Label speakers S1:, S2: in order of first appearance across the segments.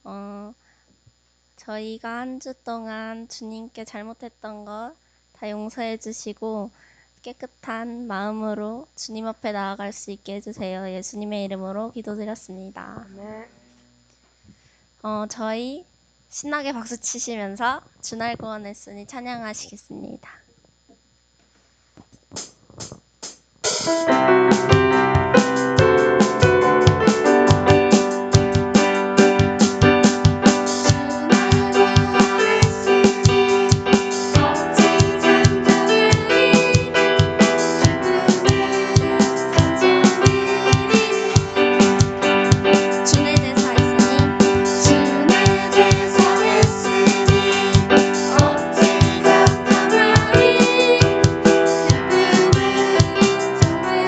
S1: 어, 저희가 한 주 동안 주님께 잘못했던 것 다 용서해 주시고 깨끗한 마음으로 주님 앞에 나아갈 수 있게 해주세요. 예수님의 이름으로 기도드렸습니다.
S2: 아멘.
S1: 저희 신나게 박수 치시면서 주날 구원했으니 찬양하시겠습니다. 주의 대사 있으니
S3: 주의 대사했으니 어찌 감당하리 기쁨을 인정해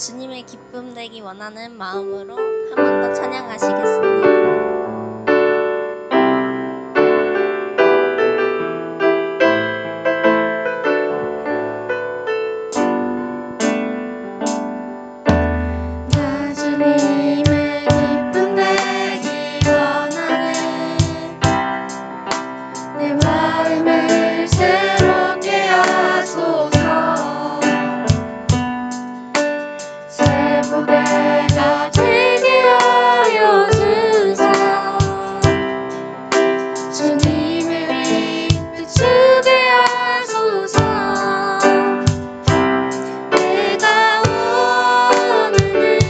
S1: 주님의 기쁨 되기 원하는 마음으로 한 번 더 찬양하시겠습니다.
S3: 나 주님의 기쁨 되기 원하네. 내 마음을 새롭게 하소서. 새 부대가 되게 하여 주사. 주님의 빛 비추게 하소서. 내가 원하는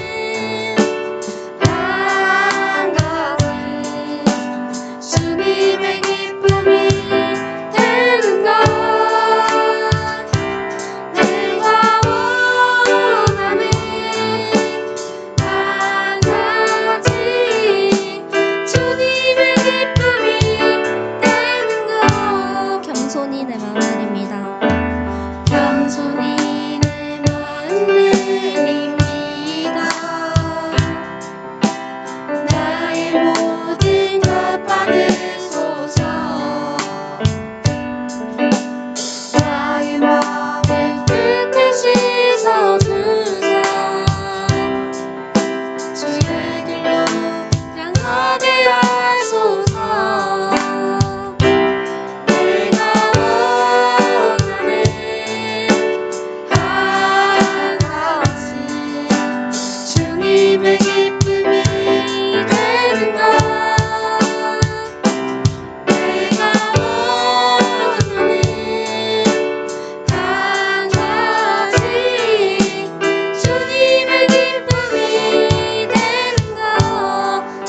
S3: 한 가지 주님의 기쁨이 되는 것. 내가 원하는 한 가지 주님의 기쁨이 되는 것.
S1: 겸손히 내 마음 드립니다.
S3: 겸손히 내 마음 드립니다. 나의 모든 것 받으소서. 나의 마음을 끝에 씻어주사. 주의 길로 향하게 하소서. 내가 원하는 한 가지 주님의 기쁨이 되는 것. 내가 원하는 한 가지 주님의 기쁨이 되는 것.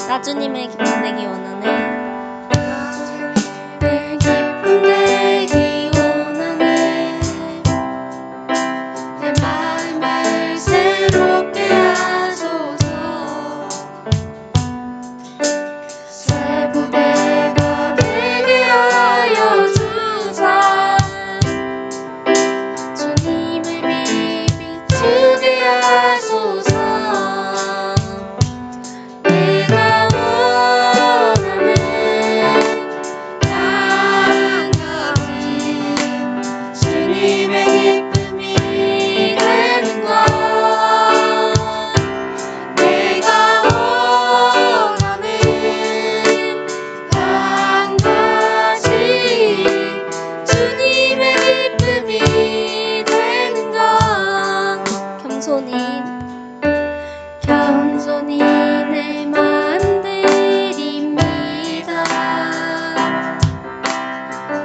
S1: 나 주님의 기쁨 되기 원하네.
S3: 내 기쁨 되기 원하네. 내 마음을 새롭게 하소서. 새 부대가 되게 하여 주사. 주님의 빛 비추게 하소서. 내가 원하는 한 가지 주님의 기쁨이 되는 것. 내가 원하는 한 가지 주님의 기쁨이 되는 것.
S1: 겸손히
S3: 겸손히 내 마음 드립니다.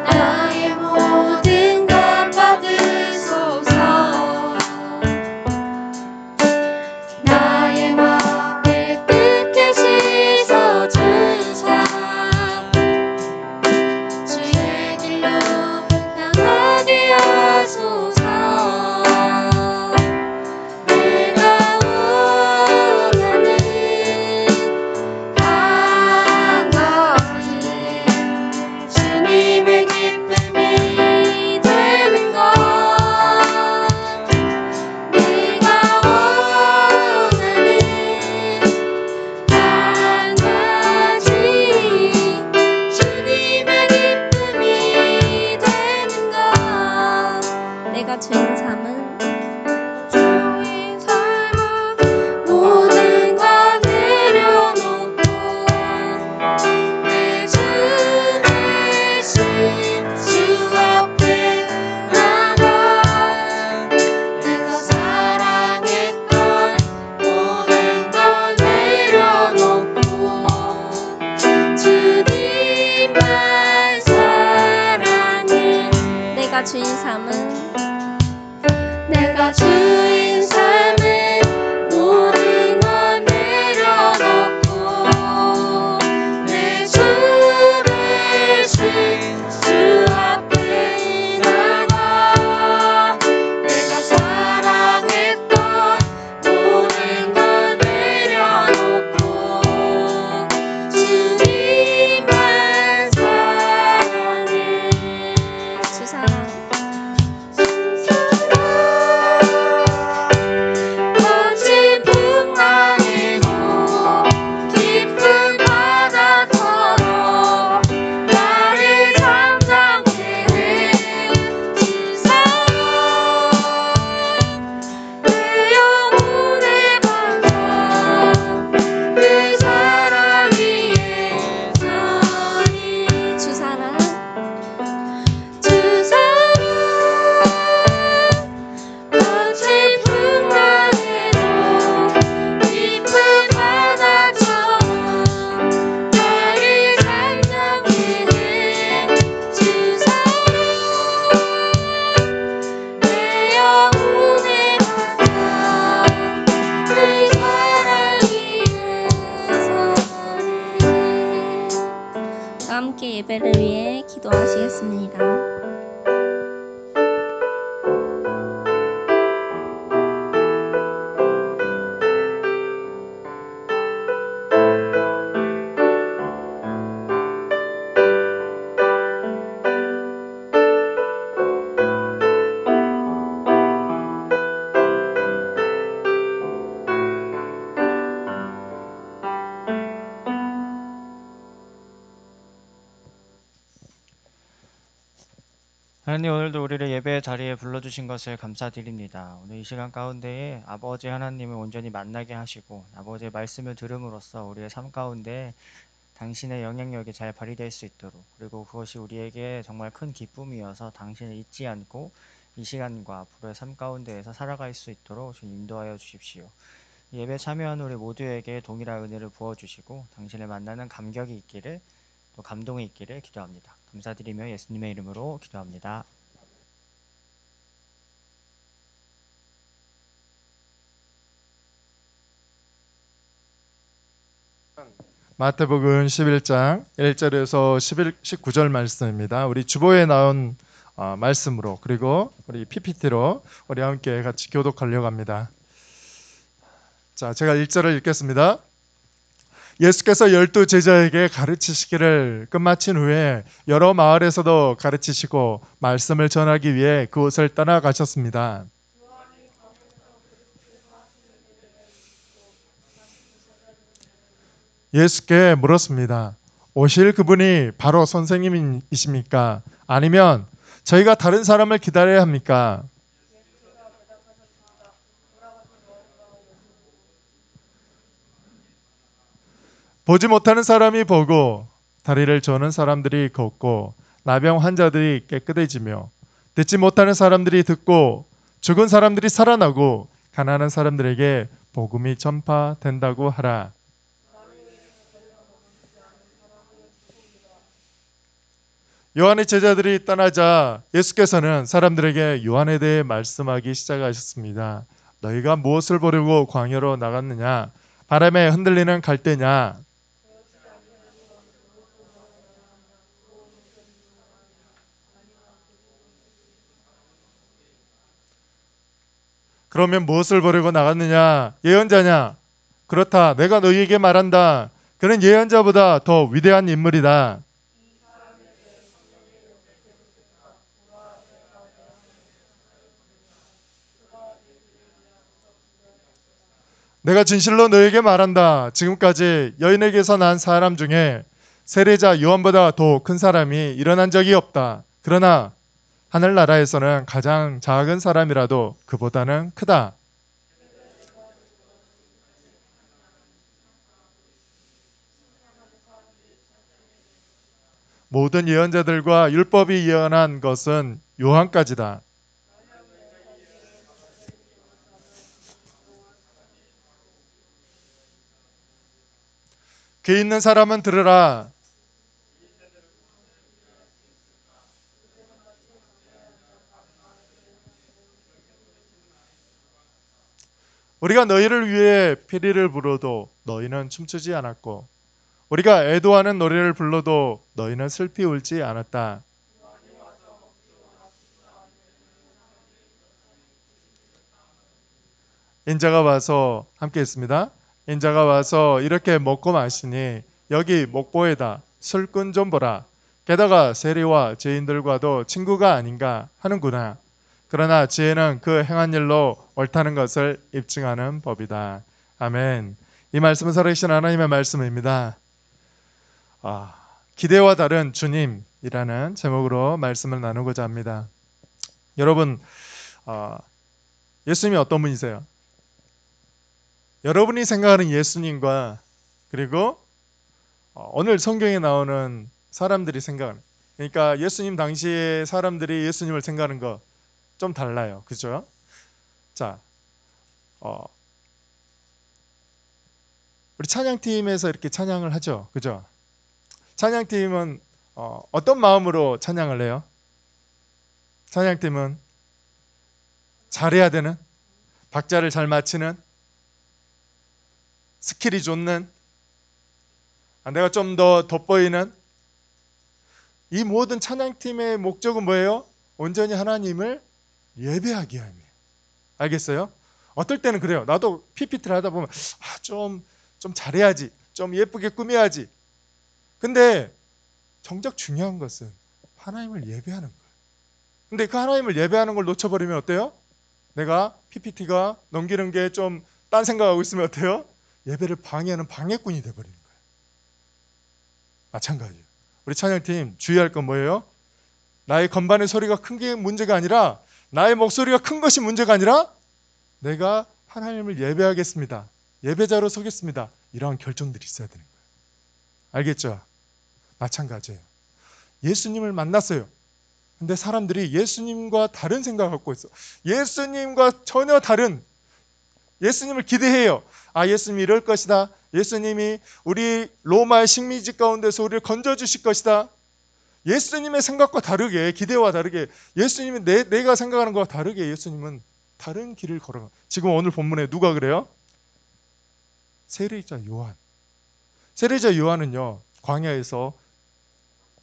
S3: 나의 모든 것 받으소서. 나의 마음을 끝에 씻어주사. 주의 길로 향하게 하소서. 내가 원하는 한 가지 주님의 기쁨이 되는 것. 내가 원하는 한 가지 주님의 기쁨이 되는 것.
S1: 내가 주인 삶은
S3: 주인 삶은 모든 것 내려놓고 내 주 대신 주 앞에 나가. 내가 사랑했던 모든 것 내려놓고 주님만 사랑해.
S1: 내가 주인 삶은
S3: 내가 주인 삶의 모든 것 내려놓고 내 주 대신 주 앞에 나가. 내가 사랑했던 모든 것 내려놓고 주님만 사랑해.
S1: 주 사랑
S2: 하나님, 오늘도 우리를 예배의 자리에 불러주신 것을 감사드립니다. 오늘 이 시간 가운데에 아버지 하나님을 온전히 만나게 하시고 아버지의 말씀을 들음으로써 우리의 삶 가운데 당신의 영향력이 잘 발휘될 수 있도록, 그리고 그것이 우리에게 정말 큰 기쁨이어서 당신을 잊지 않고 이 시간과 앞으로의 삶 가운데에서 살아갈 수 있도록 주님 인도하여 주십시오. 예배 참여한 우리 모두에게 동일한 은혜를 부어주시고 당신을 만나는 감격이 있기를, 또 감동이 있기를 기도합니다. 감사드리며 예수님의 이름으로 기도합니다.
S4: 마태복음 11장 1절에서 19절 말씀입니다. 우리 주보에 나온 말씀으로, 그리고 우리 PPT로 우리 함께 같이 교독하려고 합니다. 자, 제가 1절을 읽겠습니다. 예수께서 12 제자에게 가르치시기를 끝마친 후에 여러 마을에서도 가르치시고 말씀을 전하기 위해 그곳을 떠나가셨습니다. 예수께 물었습니다. 오실 그분이 바로 선생님이십니까? 아니면 저희가 다른 사람을 기다려야 합니까? 보지 못하는 사람이 보고, 다리를 저는 사람들이 걷고, 나병 환자들이 깨끗해지며, 듣지 못하는 사람들이 듣고, 죽은 사람들이 살아나고, 가난한 사람들에게 복음이 전파된다고 하라. 요한의 제자들이 떠나자 예수께서는 사람들에게 요한에 대해 말씀하기 시작하셨습니다. 너희가 무엇을 보려고 광야로 나갔느냐? 바람에 흔들리는 갈대냐? 그러면 무엇을 보려고 나갔느냐? 예언자냐? 그렇다. 내가 너희에게 말한다. 그는 예언자보다 더 위대한 인물이다. 내가 진실로 너에게 말한다. 지금까지 여인에게서 난 사람 중에 세례자 요한보다 더 큰 사람이 일어난 적이 없다. 그러나 하늘나라에서는 가장 작은 사람이라도 그보다는 크다. 모든 예언자들과 율법이 예언한 것은 요한까지다. 귀 있는 사람은 들으라. 우리가 너희를 위해 피리를 불어도 너희는 춤추지 않았고, 우리가 애도하는 노래를 불러도 너희는 슬피 울지 않았다. 인자가 와서 함께 했습니다. 인자가 와서 이렇게 먹고 마시니 여기 목보에다 술꾼 좀 보라. 게다가 세리와 죄인들과도 친구가 아닌가 하는구나. 그러나 지혜는 그 행한 일로 옳다는 것을 입증하는 법이다. 아멘. 이 말씀은 살아계신 하나님의 말씀입니다. 기대와 다른 주님이라는 제목으로 말씀을 나누고자 합니다. 여러분, 예수님이 어떤 분이세요? 여러분이 생각하는 예수님과, 그리고 오늘 성경에 나오는 사람들이 생각하는, 그러니까 예수님 당시에 사람들이 예수님을 생각하는 거 좀 달라요. 그죠? 자, 우리 찬양팀에서 이렇게 찬양을 하죠. 그죠? 찬양팀은 어떤 마음으로 찬양을 해요? 찬양팀은 잘해야 되는, 박자를 잘 맞추는, 스킬이 좋는, 내가 좀 더 돋보이는, 이 모든 찬양팀의 목적은 뭐예요? 온전히 하나님을 예배하기 위함이에요. 알겠어요? 어떨 때는 그래요. 나도 PPT를 하다 보면 좀 잘해야지, 좀 예쁘게 꾸며야지. 근데 정작 중요한 것은 하나님을 예배하는 거예요. 근데 그 하나님을 예배하는 걸 놓쳐버리면 어때요? 내가 PPT가 넘기는 게 좀 딴 생각하고 있으면 어때요? 예배를 방해하는 방해꾼이 돼버리는 거예요. 마찬가지예요. 우리 찬양팀 주의할 건 뭐예요? 나의 건반의 소리가 큰 게 문제가 아니라, 나의 목소리가 큰 것이 문제가 아니라, 내가 하나님을 예배하겠습니다, 예배자로 서겠습니다, 이러한 결정들이 있어야 되는 거예요. 알겠죠? 마찬가지예요. 예수님을 만났어요. 근데 사람들이 예수님과 다른 생각을 갖고 있어. 예수님과 전혀 다른, 예수님을 기대해요. 아, 예수님이 이럴 것이다. 예수님이 우리 로마의 식민지 가운데서 우리를 건져주실 것이다. 예수님의 생각과 다르게, 기대와 다르게, 예수님이 내가 생각하는 것과 다르게 예수님은 다른 길을 걸어가. 지금 오늘 본문에 누가 그래요? 세례자 요한. 세례자 요한은요, 광야에서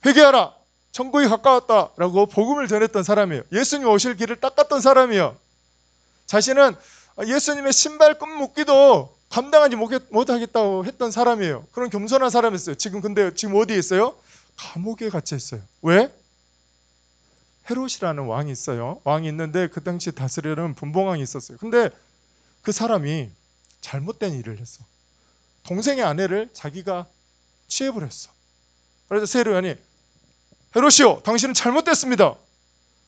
S4: 회개하라, 천국이 가까웠다라고 복음을 전했던 사람이에요. 예수님 오실 길을 닦았던 사람이에요. 자신은 예수님의 신발끈 묶기도 감당하지 못하겠다고 했던 사람이에요. 그런 겸손한 사람이었어요. 근데 지금 어디에 있어요? 감옥에 갇혀 있어요. 왜? 헤롯이라는 왕이 있어요. 왕이 있는데 그 당시 다스리는 분봉왕이 있었어요. 근데 그 사람이 잘못된 일을 했어. 동생의 아내를 자기가 취해버렸어. 그래서 세례요한이, 헤롯이요, 당신은 잘못됐습니다.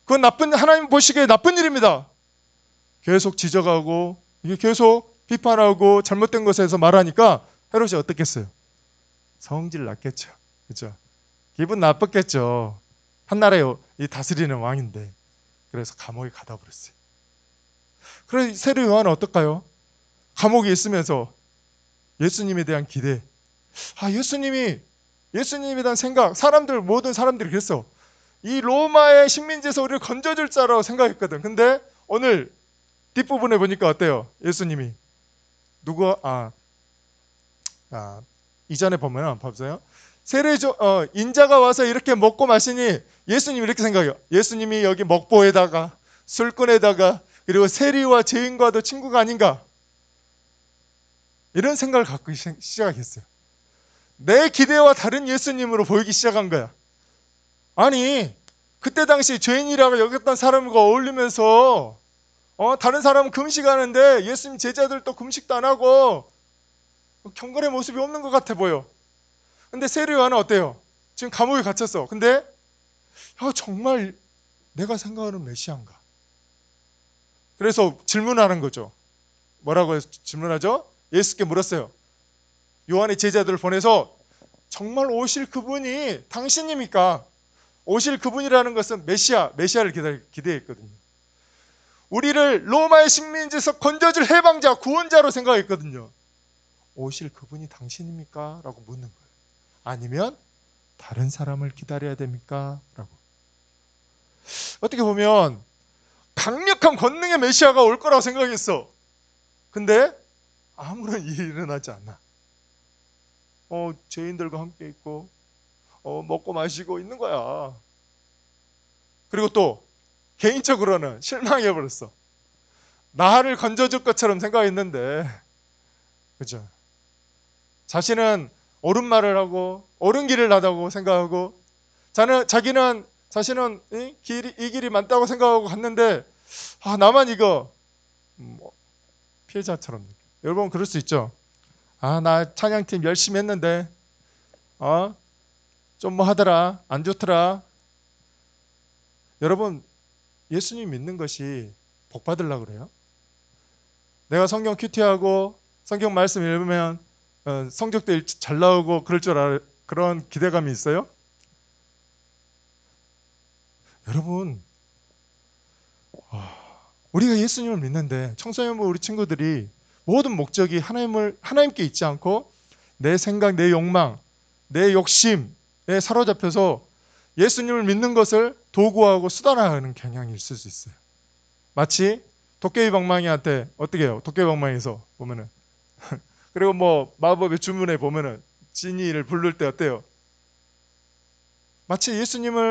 S4: 그건 하나님 보시기에 나쁜 일입니다. 계속 지적하고, 이게 계속 비판하고 잘못된 것에서 말하니까 헤롯이 어떻겠어요? 성질 났겠죠. 그렇죠? 기분 나빴겠죠. 한나라에 이 다스리는 왕인데. 그래서 감옥에 가다 버렸어요. 그래서 세례 요한은 어떨까요? 감옥에 있으면서 예수님에 대한 기대, 예수님에 대한 생각, 모든 사람들이 그랬어. 이 로마의 식민지에서 우리를 건져줄 자라고 생각했거든. 근데 오늘 뒷부분에 보니까 어때요? 예수님이 이전에 보면 봐보세요. 인자가 와서 이렇게 먹고 마시니 예수님이 이렇게 생각해요. 예수님이 여기 먹보에다가 술꾼에다가 그리고 세리와 죄인과도 친구가 아닌가, 이런 생각을 갖고 시작했어요. 내 기대와 다른 예수님으로 보이기 시작한 거야. 아니, 그때 당시 죄인이라고 여겼던 사람과 어울리면서 다른 사람은 금식하는데 예수님 제자들도 금식도 안 하고 경건의 모습이 없는 것 같아 보여. 근데 세례 요한은 어때요? 지금 감옥에 갇혔어. 근데 정말 내가 생각하는 메시아인가? 그래서 질문하는 거죠. 뭐라고 질문하죠? 예수께 물었어요. 요한의 제자들을 보내서 정말 오실 그분이 당신입니까? 오실 그분이라는 것은 메시아를 기대했거든요. 우리를 로마의 식민지에서 건져줄 해방자, 구원자로 생각했거든요. 오실 그분이 당신입니까? 라고 묻는 거예요. 아니면 다른 사람을 기다려야 됩니까? 라고. 어떻게 보면 강력한 권능의 메시아가 올 거라고 생각했어. 근데 아무런 일이 일어나지 않아. 죄인들과 함께 있고 먹고 마시고 있는 거야. 그리고 또 개인적으로는 실망해버렸어. 나를 건져줄 것처럼 생각했는데, 그죠? 자신은 옳은 말을 하고 옳은 길을 나다고 생각하고, 자신은 이 길이 맞다고 생각하고 갔는데, 나만 이거 피해자처럼 느껴. 여러분 그럴 수 있죠. 나 찬양팀 열심히 했는데 좀 뭐 하더라, 안 좋더라. 여러분, 예수님 믿는 것이 복 받으려고 그래요? 내가 성경 큐티하고 성경 말씀 읽으면 성적도 잘 나오고 그럴 줄 그런 기대감이 있어요? 여러분, 우리가 예수님을 믿는데 청소년부 우리 친구들이 모든 목적이 하나님께 있지 않고 내 생각, 내 욕망, 내 욕심에 사로잡혀서 예수님을 믿는 것을 도구화하고 수단화하는 경향이 있을 수 있어요. 마치 도깨비 방망이한테 어떻게 해요? 도깨비 방망이에서 보면은 그리고 뭐 마법의 주문에 보면은 지니를 부를 때 어때요? 마치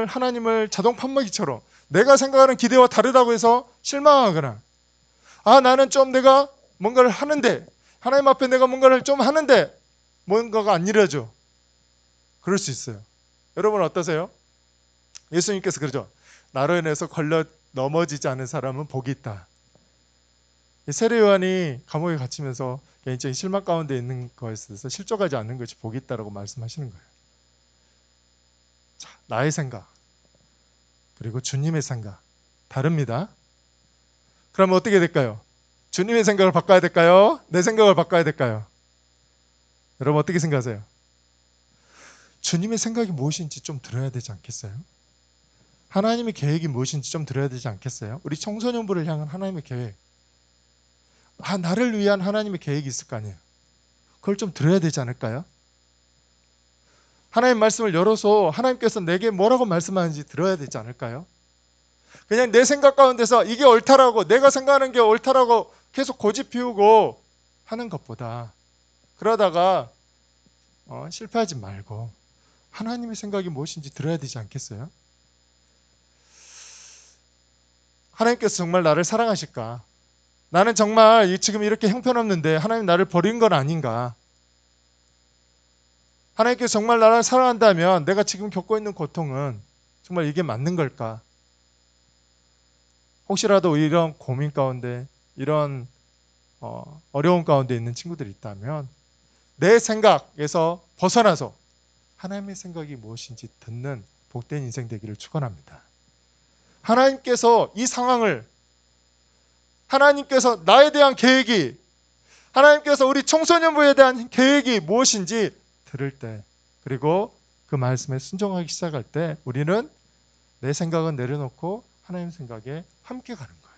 S4: 하나님을 자동 판매기처럼 내가 생각하는 기대와 다르다고 해서 실망하거나, 나는 좀 내가 뭔가를 하는데, 하나님 앞에 내가 뭔가를 좀 하는데 뭔가가 안 이루어져. 그럴 수 있어요. 여러분 어떠세요? 예수님께서 그러죠. 나로 인해서 걸려 넘어지지 않은 사람은 복이 있다. 세례 요한이 감옥에 갇히면서 개인적인 실망 가운데 있는 것에 대해서 실족하지 않는 것이 복이 있다라고 말씀하시는 거예요. 자, 나의 생각, 그리고 주님의 생각 다릅니다. 그러면 어떻게 될까요? 주님의 생각을 바꿔야 될까요? 내 생각을 바꿔야 될까요? 여러분 어떻게 생각하세요? 주님의 생각이 무엇인지 좀 들어야 되지 않겠어요? 하나님의 계획이 무엇인지 좀 들어야 되지 않겠어요? 우리 청소년부를 향한 하나님의 계획, 나를 위한 하나님의 계획이 있을 거 아니에요. 그걸 좀 들어야 되지 않을까요? 하나님 말씀을 열어서 하나님께서 내게 뭐라고 말씀하는지 들어야 되지 않을까요? 그냥 내 생각 가운데서 이게 옳다라고, 내가 생각하는 게 옳다라고 계속 고집 피우고 하는 것보다, 그러다가 실패하지 말고 하나님의 생각이 무엇인지 들어야 되지 않겠어요? 하나님께서 정말 나를 사랑하실까? 나는 정말 지금 이렇게 형편없는데 하나님 나를 버린 건 아닌가? 하나님께서 정말 나를 사랑한다면 내가 지금 겪고 있는 고통은 정말 이게 맞는 걸까? 혹시라도 이런 고민 가운데, 이런 어려움 가운데 있는 친구들이 있다면 내 생각에서 벗어나서 하나님의 생각이 무엇인지 듣는 복된 인생 되기를 축원합니다. 하나님께서 이 상황을, 하나님께서 나에 대한 계획이, 하나님께서 우리 청소년부에 대한 계획이 무엇인지 들을 때, 그리고 그 말씀에 순종하기 시작할 때 우리는 내 생각은 내려놓고 하나님 생각에 함께 가는 거예요.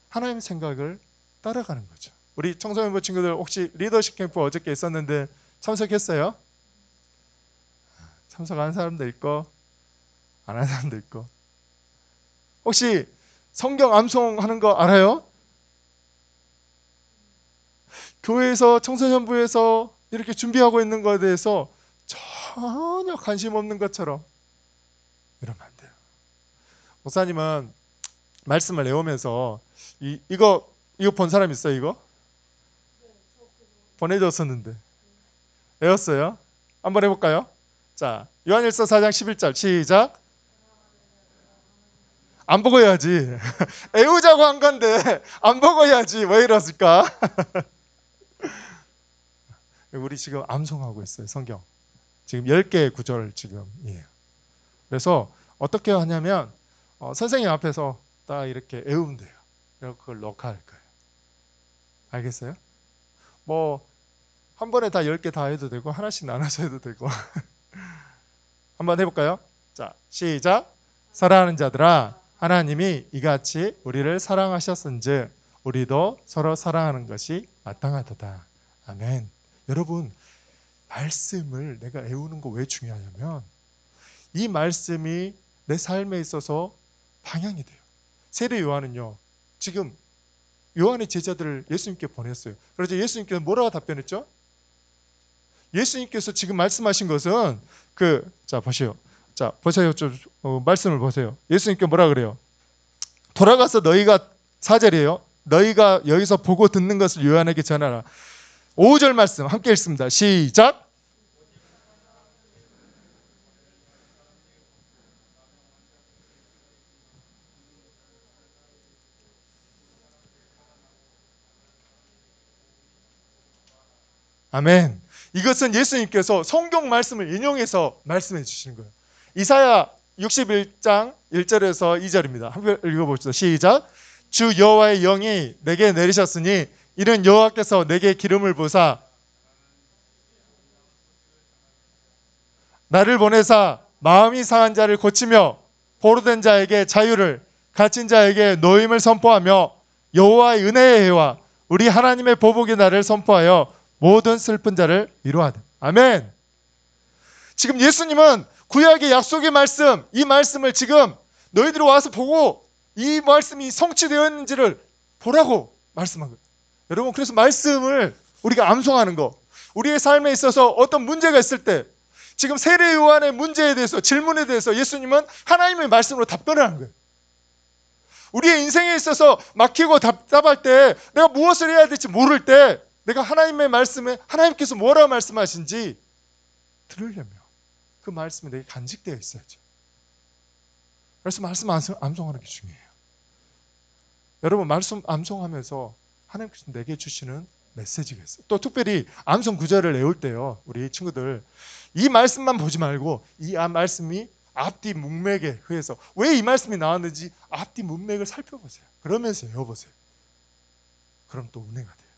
S4: 하나님 생각을 따라가는 거죠. 우리 청소년부 친구들 혹시 리더십 캠프 어저께 있었는데 참석했어요? 참석한 사람도 있고 안 한 사람도 있고. 혹시 성경 암송하는 거 알아요? 교회에서 청소년부에서 이렇게 준비하고 있는 것에 대해서 전혀 관심 없는 것처럼 이러면 안 돼요. 목사님은 말씀을 외우면서 이거 본 사람 있어요? 이거? 보내줬었는데 외웠어요? 한번 해볼까요? 자, 요한일서 4장 11절 시작. 안 보고 해야지. 외우자고 한 건데 안 보고 해야지. 왜 이랬을까? 우리 지금 암송하고 있어요. 성경. 지금 10개의 구절 지금이에요. 그래서 어떻게 하냐면 선생님 앞에서 딱 이렇게 외우면 돼요. 그리고 그걸 녹화할 거예요. 알겠어요? 뭐 한 번에 다 10개 다 해도 되고 하나씩 나눠서 해도 되고. 한번 해볼까요? 자, 시작. 사랑하는 자들아, 하나님이 이같이 우리를 사랑하셨은즉 우리도 서로 사랑하는 것이 마땅하도다. 아멘. 여러분, 말씀을 내가 외우는 거 왜 중요하냐면 이 말씀이 내 삶에 있어서 방향이 돼요. 세례 요한은요, 지금 요한의 제자들을 예수님께 보냈어요. 그래서 예수님께서 뭐라고 답변했죠? 예수님께서 지금 말씀하신 것은 자 보세요. 자 보세요. 좀 말씀을 보세요. 예수님께 뭐라 그래요? 돌아가서 너희가 4절이에요. 너희가 여기서 보고 듣는 것을 요한에게 전하라. 5절 말씀 함께 읽습니다. 시작. 아멘. 이것은 예수님께서 성경 말씀을 인용해서 말씀해 주시는 거예요. 이사야 61장 1절에서 2절입니다. 한번 읽어봅시다. 시작. 주 여호와의 영이 내게 내리셨으니 이는 여호와께서 내게 기름을 부으사 나를 보내사 마음이 상한 자를 고치며 포로된 자에게 자유를, 갇힌 자에게 노임을 선포하며 여호와의 은혜의 해와 우리 하나님의 보복의 날을 선포하여 모든 슬픈 자를 위로하다. 아멘. 지금 예수님은 구약의 약속의 말씀, 이 말씀을 지금 너희들이 와서 보고 이 말씀이 성취되었는지를 보라고 말씀한 거예요. 여러분, 그래서 말씀을 우리가 암송하는 거, 우리의 삶에 있어서 어떤 문제가 있을 때 지금 세례 요한의 문제에 대해서, 질문에 대해서 예수님은 하나님의 말씀으로 답변을 하는 거예요. 우리의 인생에 있어서 막히고 답답할 때, 내가 무엇을 해야 될지 모를 때 내가 하나님의 말씀에 하나님께서 뭐라고 말씀하신지 들으려면 그 말씀이 내게 간직되어 있어야죠. 그래서 말씀 암송하는 게 중요해요. 여러분, 말씀 암송하면서 하나님께서 내게 주시는 메시지가 있어요. 또 특별히 암송 구절을 외울 때요, 우리 친구들 이 말씀만 보지 말고 이 말씀이 앞뒤 문맥에 의해서 왜 이 말씀이 나왔는지 앞뒤 문맥을 살펴보세요. 그러면서 외워보세요. 그럼 또 은혜가 돼요.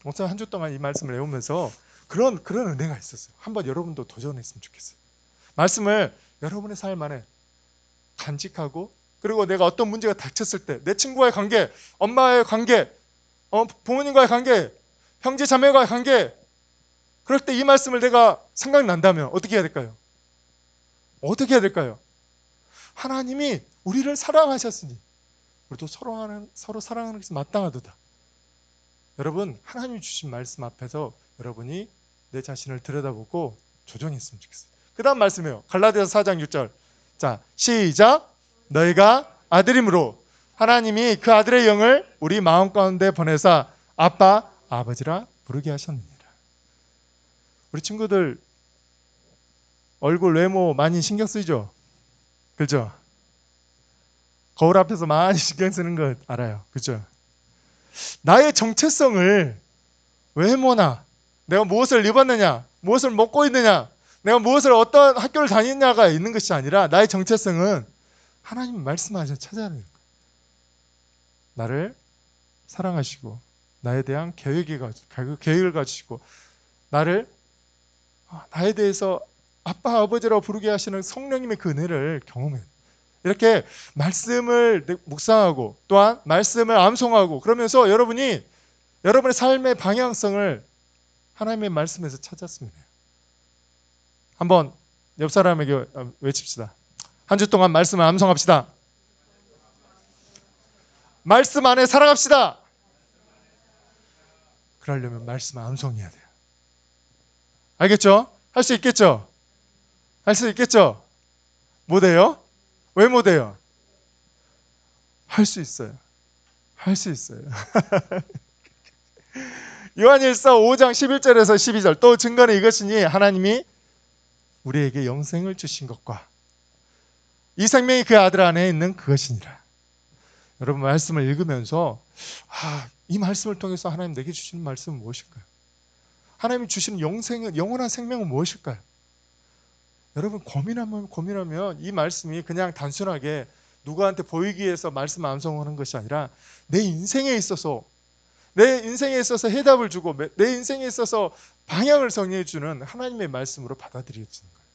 S4: 목사 한 주 동안 이 말씀을 외우면서 그런 은혜가 있었어요. 한번 여러분도 도전했으면 좋겠어요. 말씀을 여러분의 삶 안에 간직하고, 그리고 내가 어떤 문제가 닥쳤을 때 내 친구와의 관계, 엄마의 관계, 부모님과의 관계, 형제 자매와의 관계, 그럴 때 이 말씀을 내가 생각난다면 어떻게 해야 될까요? 어떻게 해야 될까요? 하나님이 우리를 사랑하셨으니 우리도 서로 사랑하는 것이 마땅하도다. 여러분, 하나님이 주신 말씀 앞에서 여러분이 내 자신을 들여다보고 조정했으면 좋겠어요. 그 다음 말씀이에요. 갈라디아서 4장 6절. 자, 시작. 너희가 아들임으로 하나님이 그 아들의 영을 우리 마음 가운데 보내사 아빠, 아버지라 부르게 하셨느니라. 우리 친구들 얼굴 외모 많이 신경 쓰이죠? 그죠? 거울 앞에서 많이 신경 쓰는 거 알아요. 그죠? 나의 정체성을 외모나 내가 무엇을 입었느냐, 무엇을 먹고 있느냐, 내가 무엇을 어떤 학교를 다니느냐가 있는 것이 아니라 나의 정체성은 하나님 말씀하셔 찾아야 돼요. 나를 사랑하시고 나에 대한 계획을 가지시고 나에 대해서 아빠 아버지라고 부르게 하시는 성령님의 그 은혜를 경험해요. 이렇게 말씀을 묵상하고 또한 말씀을 암송하고 그러면서 여러분이 여러분의 삶의 방향성을 하나님의 말씀에서 찾았으면 해요. 한번 옆 사람에게 외칩시다. 한 주 동안 말씀을 암송합시다. 말씀 안에 살아갑시다. 그러려면 말씀을 암송해야 돼요. 알겠죠? 할 수 있겠죠? 할 수 있겠죠? 못해요? 왜 못해요? 할 수 있어요. 할 수 있어요. 요한일서 5장 11절에서 12절 또 증거는 이것이니 하나님이 우리에게 영생을 주신 것과 이 생명이 그 아들 안에 있는 그것이니라. 여러분 말씀을 읽으면서 이 말씀을 통해서 하나님 내게 주시는 말씀은 무엇일까요? 하나님이 주시는 영원한 생명은 무엇일까요? 여러분 고민하면 이 말씀이 그냥 단순하게 누구한테 보이기 위해서 말씀 암송하는 것이 아니라 내 인생에 있어서 해답을 주고 내 인생에 있어서 방향을 정리해 주는 하나님의 말씀으로 받아들여지는 거예요.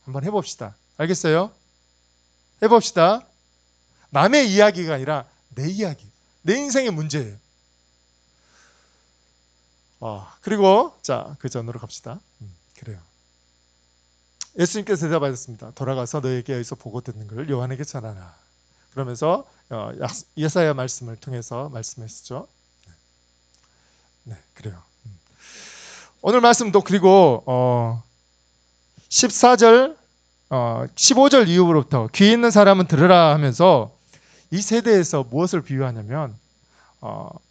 S4: 한번 해봅시다. 알겠어요? 해봅시다. 남의 이야기가 아니라 내 이야기, 내 인생의 문제예요. 그리고 그 전으로 갑시다. 그래요. 예수님께서 대답하셨습니다. 돌아가서 너에게 여기서 보고 듣는 것을 요한에게 전하라. 그러면서 예사야 말씀을 통해서 말씀하시죠. 네, 그래요. 오늘 말씀도 그리고 14절, 15절 이후부터 귀 있는 사람은 들으라 하면서 이 세대에서 무엇을 비유하냐면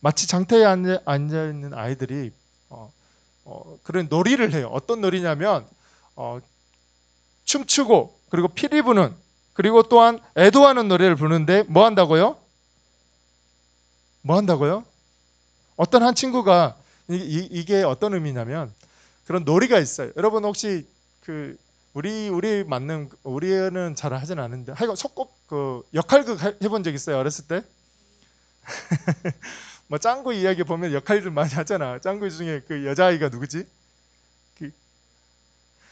S4: 마치 장터에 앉아있는 아이들이 그런 놀이를 해요. 어떤 놀이냐면 춤추고 그리고 피리 부는 그리고 또한 애도하는 노래를 부르는데 뭐 한다고요? 어떤 한 친구가 이게 어떤 의미냐면 그런 놀이가 있어요. 여러분 혹시 우리는 잘 하진 않는데 하여간 속곡 역할극 해본 적 있어요? 어렸을 때? 뭐 짱구 이야기 보면 역할들 많이 하잖아. 짱구 중에 그 여자아이가 누구지?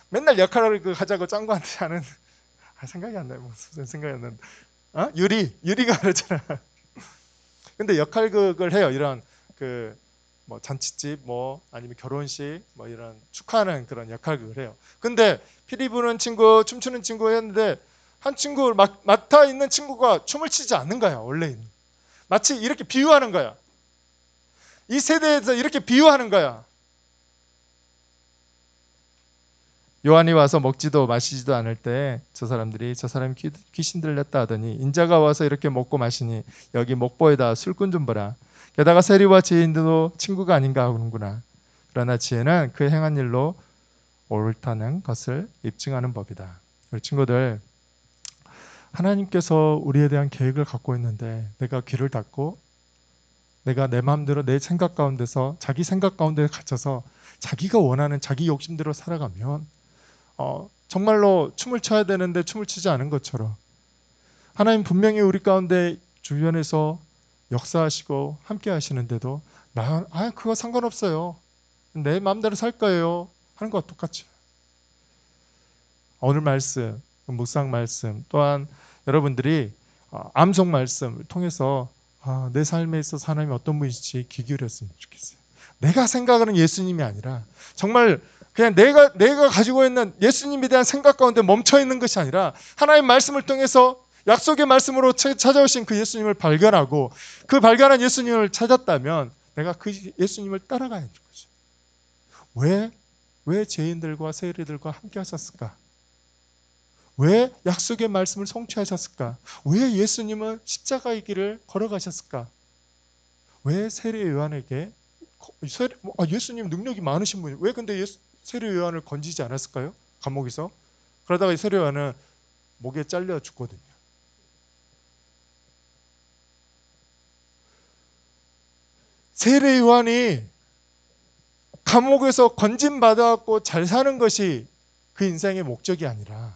S4: 맨날 역할을 하자고 짱구한테 하는 생각이 안 나요. 무슨 생각이 안 나는데 유리가 그러잖아. 근데 역할극을 해요. 이런 뭐 잔치집 아니면 결혼식 이런 축하하는 그런 역할극을 해요. 근데 피리 부는 친구, 춤추는 친구 했는데 한 친구 맡아 있는 친구가 춤을 추지 않는 거야. 원래 마치 이렇게 비유하는 거야. 이 세대에서 이렇게 비유하는 거야. 요한이 와서 먹지도 마시지도 않을 때 저 사람이 귀신 들렸다 하더니 인자가 와서 이렇게 먹고 마시니 여기 목보에다 술꾼 좀 보라. 게다가 세리와 지혜인도 친구가 아닌가 하는구나. 그러나 지혜는 그 행한 일로 옳다는 것을 입증하는 법이다. 우리 친구들, 하나님께서 우리에 대한 계획을 갖고 있는데 내가 귀를 닫고 내가 내 마음대로 내 생각 가운데서 자기 생각 가운데 갇혀서 자기가 원하는 자기 욕심대로 살아가면 정말로 춤을 춰야 되는데 춤을 추지 않은 것처럼 하나님 분명히 우리 가운데 주변에서 역사하시고 함께 하시는데도 그거 상관없어요. 내 마음대로 살 거예요. 하는 것과 똑같죠. 오늘 말씀, 묵상 말씀, 또한 여러분들이 암송 말씀을 통해서 내 삶에 있어서 하나님이 어떤 분이실지 귀 기울였으면 좋겠어요. 내가 생각하는 예수님이 아니라 정말 그냥 내가 가지고 있는 예수님에 대한 생각 가운데 멈춰 있는 것이 아니라 하나님 말씀을 통해서 약속의 말씀으로 찾아오신 그 예수님을 발견하고 그 발견한 예수님을 찾았다면 내가 그 예수님을 따라가야 하는 거죠. 왜 죄인들과 세리들과 함께 하셨을까? 왜 약속의 말씀을 성취하셨을까? 왜 예수님은 십자가의 길을 걸어가셨을까? 왜 세례 요한에게 예수님 능력이 많으신 분이 왜 근데 세례 요한을 건지지 않았을까요? 감옥에서. 그러다가 세례 요한은 목에 잘려 죽거든요. 세례 요한이 감옥에서 건진받아갖고 잘 사는 것이 그 인생의 목적이 아니라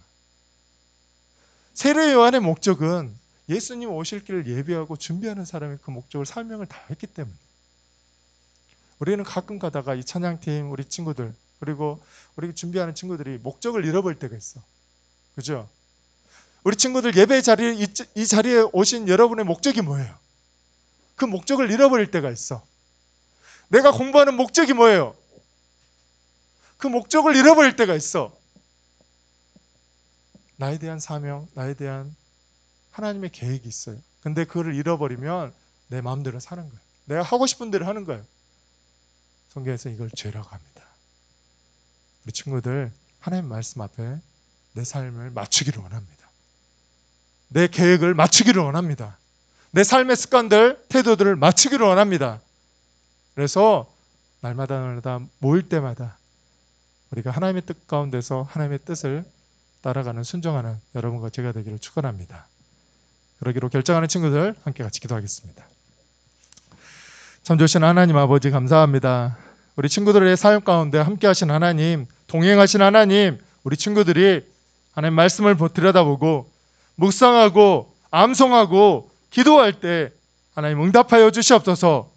S4: 세례 요한의 목적은 예수님 오실 길을 예비하고 준비하는 사람이 그 목적을 설명을 다 했기 때문에 우리는 가끔 가다가 이 찬양팀 우리 친구들 그리고 우리 준비하는 친구들이 목적을 잃어버릴 때가 있어. 그죠? 우리 친구들 예배 자리에 이 자리에 오신 여러분의 목적이 뭐예요? 그 목적을 잃어버릴 때가 있어. 내가 공부하는 목적이 뭐예요? 그 목적을 잃어버릴 때가 있어. 나에 대한 사명, 나에 대한 하나님의 계획이 있어요. 근데 그거를 잃어버리면 내 마음대로 사는 거예요. 내가 하고 싶은 대로 하는 거예요. 성경에서 이걸 죄라고 합니다. 우리 친구들 하나님 말씀 앞에 내 삶을 맞추기를 원합니다. 내 계획을 맞추기를 원합니다. 내 삶의 습관들, 태도들을 맞추기를 원합니다. 그래서 날마다 모일 때마다 우리가 하나님의 뜻 가운데서 하나님의 뜻을 따라가는 순종하는 여러분과 제가 되기를 축원합니다. 그러기로 결정하는 친구들 함께 같이 기도하겠습니다. 참 좋으신 하나님 아버지 감사합니다. 우리 친구들의 삶 가운데 함께 하신 하나님, 동행하신 하나님, 우리 친구들이 하나님 말씀을 들여다보고 묵상하고 암송하고 기도할 때 하나님 응답하여 주시옵소서.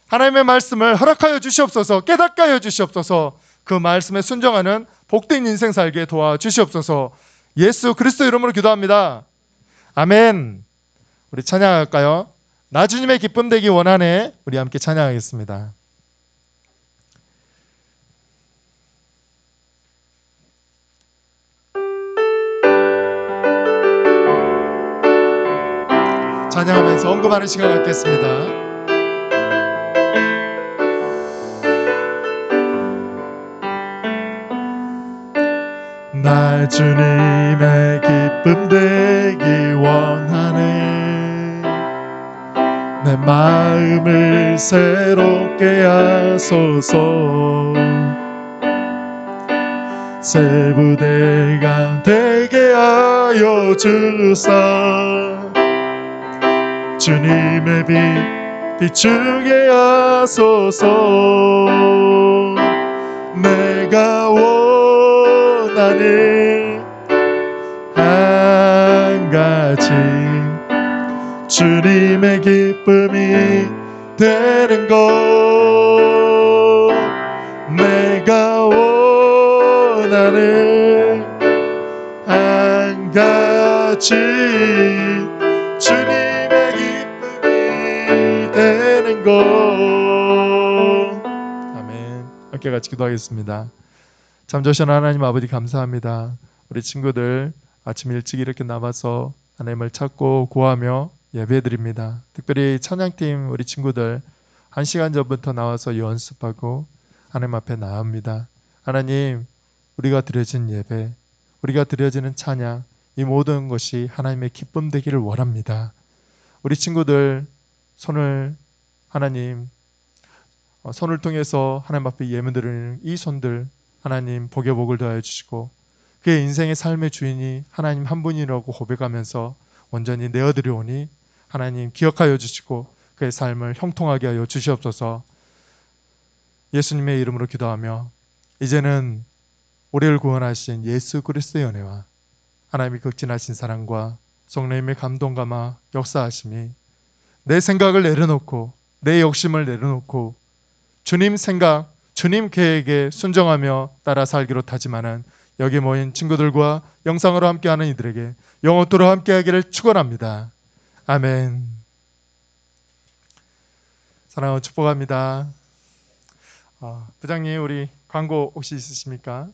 S4: 하나님의 말씀을 허락하여 주시옵소서. 깨닫게 하여 주시옵소서. 그 말씀에 순종하는 복된 인생 살게 도와주시옵소서. 예수 그리스도 이름으로 기도합니다. 아멘. 우리 찬양할까요? 나 주님의 기쁨 되기 원하네. 우리 함께 찬양하겠습니다. 찬양하면서 언급하는 시간 갖겠습니다. 나 주님의 기쁨 되기 원하네. 내 마음을 새롭게 하소서. 새 부대가 되게 하여 주사. 주님의 빛 비추게 하소서. 내가 원하는 한 가지 주님의 기쁨이 되는 것. 내가 원하는 한 가지 주님의 기쁨이 되는 것. 아멘. 함께 같이 기도하겠습니다. 참 좋으신 하나님 아버지 감사합니다. 우리 친구들 아침 일찍 이렇게 나와서 하나님을 찾고 구하며 예배드립니다. 특별히 찬양팀 우리 친구들 1시간 전부터 나와서 연습하고 하나님 앞에 나옵니다. 하나님, 우리가 드려진 예배, 우리가 드려지는 찬양, 이 모든 것이 하나님의 기쁨 되기를 원합니다. 우리 친구들 손을 하나님 손을 통해서 하나님 앞에 예배드리는 이 손들 하나님 복의 복을 더하여 주시고 그의 인생의 삶의 주인이 하나님 한 분이라고 고백하면서 온전히 내어드려오니 하나님 기억하여 주시고 그의 삶을 형통하게 하여 주시옵소서. 예수님의 이름으로 기도하며 이제는 우리를 구원하신 예수 그리스도의 은혜와 하나님의 극진하신 사랑과 성령님의 감동감화 역사하심이 내 생각을 내려놓고 내 욕심을 내려놓고 주님 생각, 주님 계획에 순종하며 따라 살기로 다짐하는 여기 모인 친구들과 영상으로 함께하는 이들에게 영원토록 함께하기를 축원합니다. 아멘. 사랑하고 축복합니다. 부장님, 우리 광고 혹시 있으십니까?